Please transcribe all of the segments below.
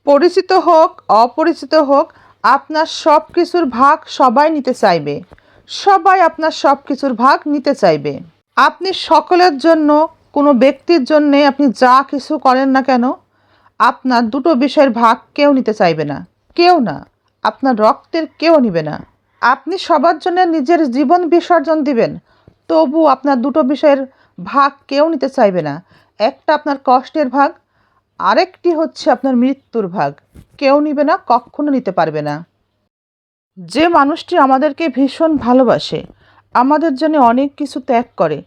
পরিচিত হোক অপরিচিত হোক, আপনার সব কিছুর ভাগ সবাই নিতে চাইবে। সবাই আপনার সব কিছুর ভাগ নিতে চাইবে। আপনি সকলের জন্য, কোনো ব্যক্তির জন্যে আপনি যা কিছু করেন না কেন, আপনার দুটো বিষয়ের ভাগ কেউ নিতে চাইবে না। কেউ না, আপনার রক্তের কেউ নিবে না। আপনি সবার জন্য নিজের জীবন বিসর্জন দিবেন, তবু আপনার দুটো বিষয়ের ভাগ কেউ নিতে চাইবে না। একটা আপনার কষ্টের ভাগ, আরেকটি হচ্ছে আপনার মৃত্যুর ভাগ। কেউ নিবে না, কখনো নিতে পারবে না। যে মানুষটি আমাদেরকে ভীষণ ভালোবাসে, আমাদের জন্য অনেক কিছু ত্যাগ করে,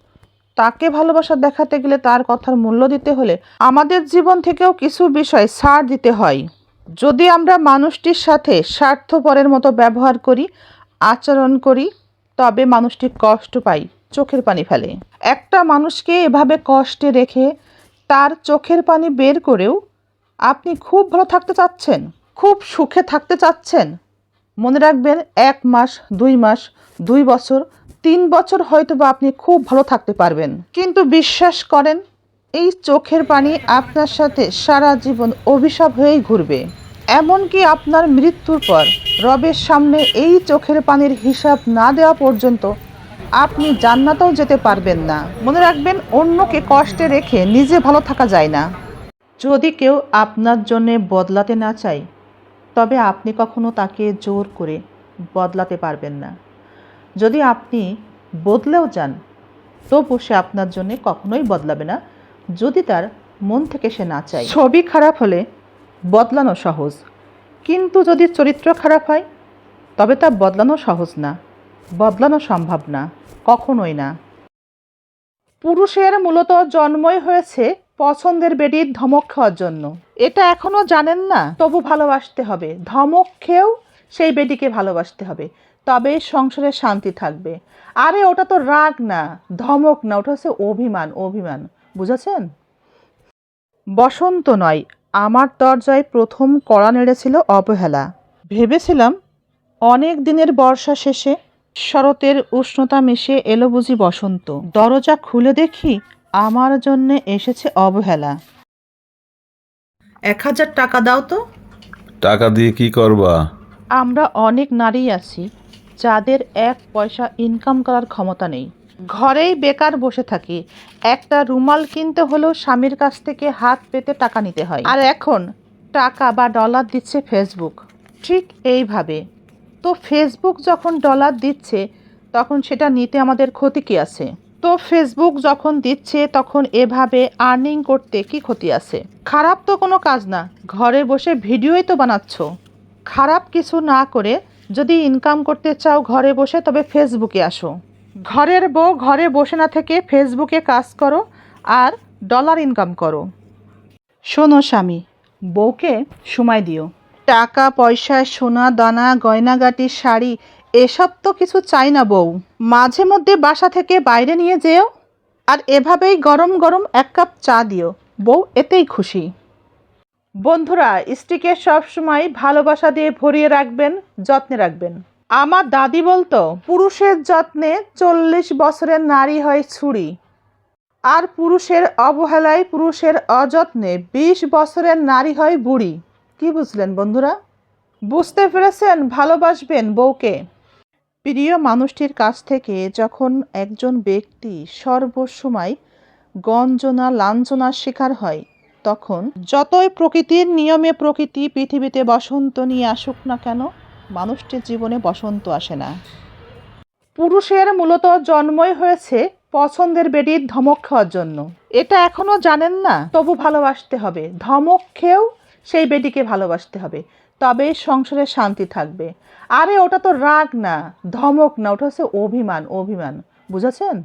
তাকে ভালোবাসা দেখাতে গেলে তার কথার মূল্য দিতে হলে আমাদের জীবন থেকেও কিছু বিষয় ছাড় দিতে হয়। যদি আমরা মানুষটির সাথে স্বার্থপরের মতো ব্যবহার করি, আচরণ করি, তবে মানুষটি কষ্ট পায়, চোখের পানি ফেলে। একটা মানুষকে এভাবে কষ্টে রেখে তার চোখের পানি বের করেও আপনি খুব ভালো থাকতে চাচ্ছেন, খুব সুখে থাকতে চাচ্ছেন, মনে রাখবেন 1 মাস, 2 মাস, 2 বছর, 3 বছর হয়তো বা আপনি খুব ভালো থাকতে পারবেন, কিন্তু বিশ্বাস করেন এই চোখের পানি আপনার সাথে সারা জীবন অভিশাপ হয়েই ঘুরবে। এমনকি আপনার মৃত্যুর পর রবের সামনে এই চোখের পানির হিসাব না দেওয়া পর্যন্ত আপনি জান্নাতেও যেতে পারবেন না। মনে রাখবেন, অন্যকে কষ্টে রেখে নিজে ভালো থাকা যায় না। যদি কেউ আপনার জন্যে বদলাতে না চায়, তবে আপনি কখনো তাকে জোর করে বদলাতে পারবেন না। যদি আপনি বদলেও যান, তবু সে আপনার জন্য কখনোই বদলাবে না, যদি তার মন থেকে সে না চায়। ছবি খারাপ হলে বদলানো সহজ, কিন্তু যদি চরিত্র খারাপ হয়, তবে তা বদলানো সহজ না, বদলানো সম্ভব না, কখনোই না। পুরুষের মূলত জন্মই হয়েছে পছন্দের বেডির ধমক খাওয়ার জন্য। এটা এখনো জানেন না? তবু ভালোবাসতে হবে, ধমক খেয়েও সেই বেডিকে ভালোবাসতে হবে, তবে সংসারে শান্তি থাকবে। আরে ওটা তো রাগ না, ধমক না, ওটা হচ্ছে অভিমান। অভিমান, বুঝেছেন? বসন্ত নয়, আমার দরজায় প্রথম কড়া নেড়েছিল অবহেলা। ভেবেছিলাম অনেক দিনের বর্ষা শেষে শরতের উষ্ণতা মিশে এলো বুঝি বসন্ত। দরজা খুলে দেখি আমার জন্য এসেছে অবহেলা। 1000 টাকা দাও তো। টাকা দিয়ে কি করবা? আমরা অনেক নারী আছি যাদের 1 পয়সা ইনকাম করার ক্ষমতা নেই, ঘরেই বেকার বসে থাকি। একটা রুমাল কিনতে হলেও স্বামীর কাছ থেকে হাত পেতে টাকা নিতে হয়। আর এখন টাকা বা ডলার দিচ্ছে ফেসবুক, ঠিক এইভাবে। তো ফেসবুক যখন ডলার দিচ্ছে, তখন সেটা নিতে আমাদের ক্ষতি কী আছে? তো ফেসবুক যখন দিচ্ছে, তখন এভাবে আর্নিং করতে কি ক্ষতি আছে? খারাপ তো কোনো কাজ না, ঘরে বসে ভিডিওই তো বানাচ্ছ। খারাপ কিছু না করে যদি ইনকাম করতে চাও ঘরে বসে, তবে ফেসবুকে আসো। ঘরের বউ ঘরে বসে না থেকে ফেসবুকে কাজ করো আর ডলার ইনকাম করো। শোনো স্বামী, বউকে সময় দিও। টাকা পয়সা, সোনা দানা, গয়নাগাটি, শাড়ি, এসব তো কিছু চাই না বউ। মাঝে মধ্যে বাসা থেকে বাইরে নিয়ে যেও, আর এভাবেই গরম গরম 1 কাপ চা দিও, বউ এতেই খুশি। বন্ধুরা, স্ত্রীকে সবসময় ভালোবাসা দিয়ে ভরিয়ে রাখবেন, যত্নে রাখবেন। আমার দাদি বলতো, পুরুষের যত্নে 40 বছরের নারী হয় ছুরি, আর পুরুষের অবহেলায়, পুরুষের অযত্নে 20 বছরের নারী হয় বুড়ি। কি বুঝলেন বন্ধুরা? বুঝতে পেরেছেন? ভালোবাসবেন বউকে। প্রিয় মানুষটির কাছ থেকে যখন একজন ব্যক্তি সর্বসময় গঞ্জনা লাঞ্ছনার শিকার হয়, তখন যতই প্রকৃতির নিয়মে প্রকৃতি পৃথিবীতে বসন্ত নিয়ে আসুক না কেন, মানুষটির জীবনে বসন্ত আসে না। পুরুষের মূলত জন্মই হয়েছে পছন্দের বেডির ধমক খাওয়ার জন্য। এটা এখনো জানেন না? তবু ভালোবাসতে হবে, ধমক খেয়েও সেই বেডিকে ভালোবাসতে হবে, তবে সংসারে শান্তি থাকবে। আরে ওটা তো রাগ না, ধমক না, ওটা হচ্ছে অভিমান। অভিমান, বুঝেছেন?